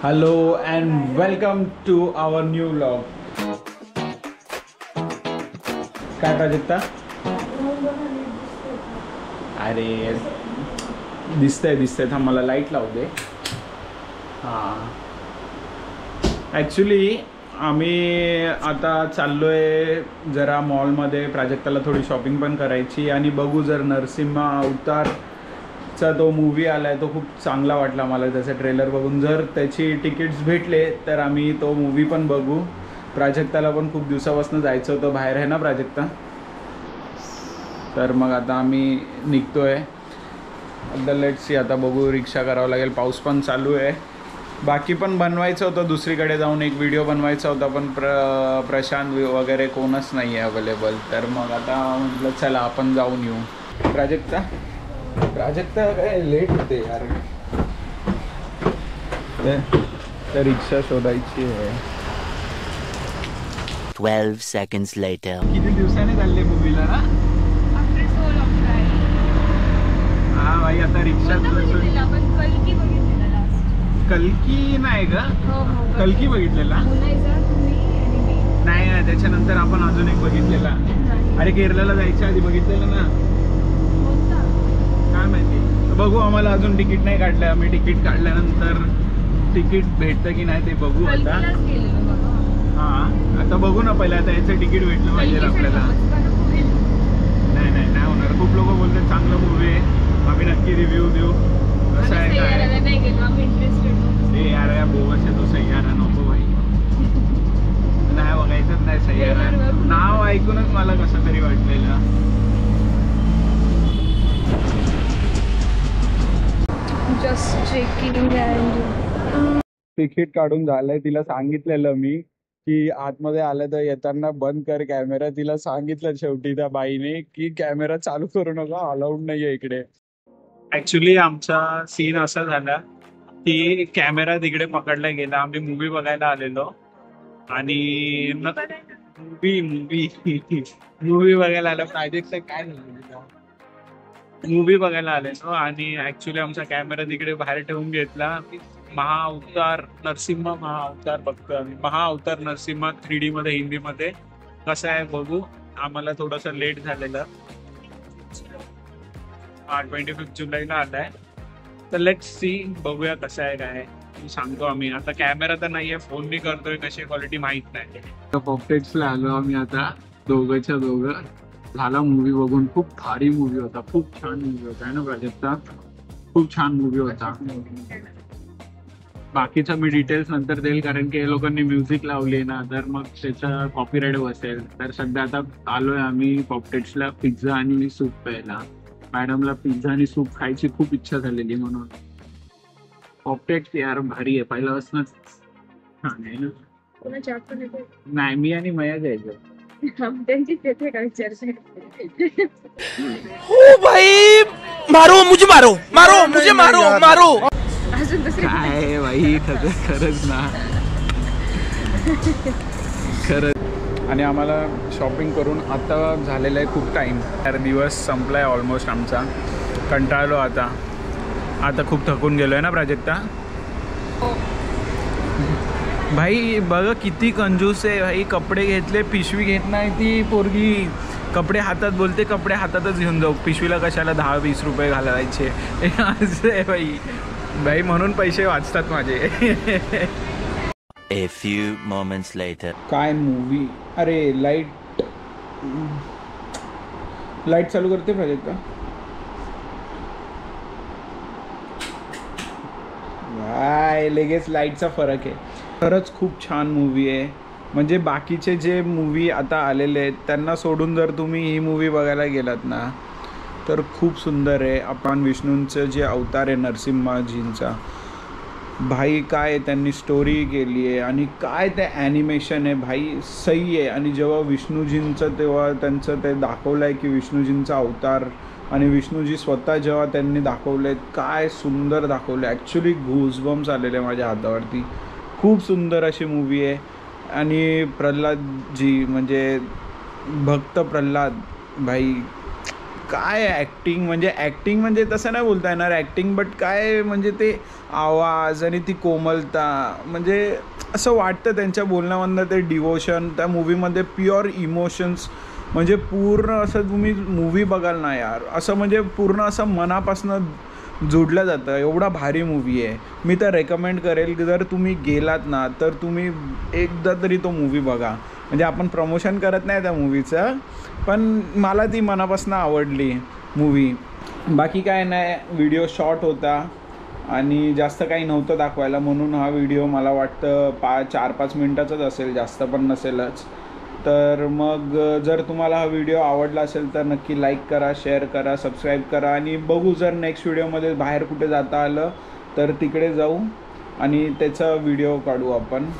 Hello and welcome to our new vlog. काय प्राजक्ता? अरे दिसतंय थांब मला लाईट लावू दे. हां ॲक्च्युली आम्ही आता चाललोय जरा मॉलमध्ये. प्राजक्ताला थोडी शॉपिंग पण करायची आणि बघू जर नरसिम्हा अवतारचा तो मूवी आला आहे तो खूप चांगला वाटला मला त्याचा ट्रेलर बघून. जर त्याची तिकीट्स भेटले तर आम्ही तो मूवी पण बघू. प्राजक्ताला पण खूप दिवसापासून जायचं होतं बाहेर, आहे ना प्राजक्ता? तर मग आता आम्ही निघतोय. आता लेट्स सी, आता बघू, रिक्षा करावं लागेल, पाऊस पण चालू आहे. बाकी पण बनवायचं होतं, दुसरीकडे जाऊन एक व्हिडिओ बनवायचा होता पण प्रशांत वगैरे कोणच नाही आहे अवेलेबल. तर मग आता म्हटलं चला आपण जाऊन येऊ. प्राजक्ता काय लेट होते यार, तर रिक्षा शोधायची आहे. 12 seconds later. किती दिवसाने चालले मूवीला ना? हा भाई, आता रिक्षा कल्की नाही का? कल्की बघितलेला नाही ना, त्याच्यानंतर आपण अजून एक बघितलेला. अरे केरळला जायच्या आधी बघितलेलं ना, काय माहिती. बघू, आम्हाला अजून तिकीट नाही काढलं. आम्ही तिकीट काढल्यानंतर तिकीट भेटतं की नाही ते बघू आता. हां आता बघू ना, पहिला आता याचं तिकीट भेटलं पाहिजे आपल्याला. नाही होणार. खूप लोक बोलतात चांगलं मूवी आहे, आम्ही नक्की रिव्ह्यू देऊ. कसं आहे काय ते यार, या बोगस आहे तो सह्यारा. नको भाई, नाही बघायचंच नाही सह्यारा. नाव ऐकूनच मला कसं तरी वाटलेलं. Just checking. तिकीट काढून झालंय. तिला सांगितलेलं मी की आतमध्ये आलं तर येताना बंद कर कॅमेरा. तिला सांगितलं शेवटी त्या बाईने की कॅमेरा चालू करू नका, अलाउड नाहीये इकडे. ऍक्च्युली आमचा सीन असा झाला की कॅमेरा तिकडे पकडला गेला. आम्ही मूवी बघायला आलेलो आणि मूवी बघायला आलो. प्राजक्ता काय मूवी बघायला आलेलो आणि ऍक्च्युली आमचा कॅमेरा तिकडे बाहेर ठेवून घेतला. महाअवतार नरसिम्हा, महाअवतार बघतोय आम्ही. महाअवतार नरसिम्हा 3D मध्ये, हिंदीमध्ये. कसं आहे बघू. आम्हाला थोडंसं लेट झालेलं. 25 जुलैला आलाय. तर लेट्स सी, बघूया कसं आहे काय सांगतो आम्ही. आता कॅमेरा तर नाहीये, फोन मी करतोय, कशी क्वालिटी माहित नाही. पॉपटेक्सला आलो आम्ही आता, दोघंच्या दोघं. झाला मूवी बघून, खूप भारी मूवी होता, खूप छान मूवी होता, आहे ना प्राजक्ता? खूप छान मूवी होता. बाकीचा मी डिटेल्स नंतर देईल, कारण की हे लोकांनी म्युझिक लावली ना, तर मग त्याचा कॉपीराईट बसेल. तर सध्या आता आलोय आम्ही पॉपटेट्सला पिझ्झा आणि सूप प्यायला. मॅडमला पिझ्झा आणि सूप खायची खूप इच्छा झालेली म्हणून. पॉपटेट्स यार भारी आहे, पहिल्यापासूनच छान आहे ना. नाही, मी आणि मया जायचं. ओ भाई, मारो मुझे, मारो. काय भाई, खरंच ना, खरंच. आणि आम्हाला शॉपिंग करून आता झालेलं आहे खूप टाईम. तर दिवस संपलाय ऑलमोस्ट आमचा. कंटाळलो आता खूप थकून गेलोय ना प्राजक्ता? भाई बघ किती कंजूस आहे भाई. कपडे घेतले, पिशवी घेत नाही ती पोरगी. कपडे हातात, बोलते कपडे हातातच घेऊन जाऊ, पिशवीला कशाला 10-20 रुपये घालायचे. असं आहे भाई, म्हणून पैसे वाचतात माझे. A few moments later. काय मूवी. अरे लाईट चालू करते प्राजक्ता. काय लगेच लाईटचा फरक आहे. खरंच खूप छान मूवी आहे. म्हणजे बाकीचे जे मूवी आता आलेले आहेत त्यांना सोडून जर तुम्ही ही मूवी बघायला गेलात ना तर खूप सुंदर आहे. आपण विष्णूंचं जे अवतार आहे नरसिम्हाजींचा, भाई काय त्यांनी स्टोरी केली आहे आणि काय ते ॲनिमेशन आहे भाई, सही आहे. आणि जेव्हा विष्णूजींचं, तेव्हा त्यांचं ते दाखवलं आहे की विष्णूजींचा अवतार आणि विष्णूजी स्वतः जेव्हा त्यांनी दाखवले, काय सुंदर दाखवले. ॲक्च्युली घूसबम्स आलेले माझ्या हातावरती. खूप सुंदर अशी मूवी आहे. आणि प्रल्हादजी म्हणजे भक्त प्रल्हाद भाई काय ॲक्टिंग म्हणजे तसं नाही बोलता येणार ॲक्टिंग, बट काय म्हणजे ते आवाज आणि ती कोमलता, म्हणजे असं वाटतं त्यांच्या बोलण्यामधनं ते डिवोशन त्या मूवीमध्ये, प्युअर इमोशन्स, म्हणजे पूर्ण असं तुम्ही मूवी बघाल ना यार, असं म्हणजे पूर्ण असं मनापासून जोडलं जातं. एवढा भारी मूवी आहे. मी तर रेकमेंड करेल की जर तुम्ही गेलात ना तर तुम्ही एकदा तरी तो मूवी बघा. म्हणजे आपण प्रमोशन करत नाही त्या मूवीचं, पण मला ती मनापासून आवडली मूवी. बाकी काय नाही, व्हिडिओ शॉर्ट होता आणि जास्त काही नव्हतं दाखवायला, म्हणून हा व्हिडिओ मला वाटतं 4-5 मिनटाचाच असेल, जास्त पण नसेलच. तर मग जर तुम्हाला हा व्हिडिओ आवडला असेल तर नक्की लाईक करा, शेअर करा, सबस्क्राईब करा आणि बघू जर नेक्स्ट व्हिडिओमध्ये बाहेर कुठे जाता आलं तर तिकडे जाऊ आणि त्याचा व्हिडिओ काढू आपण.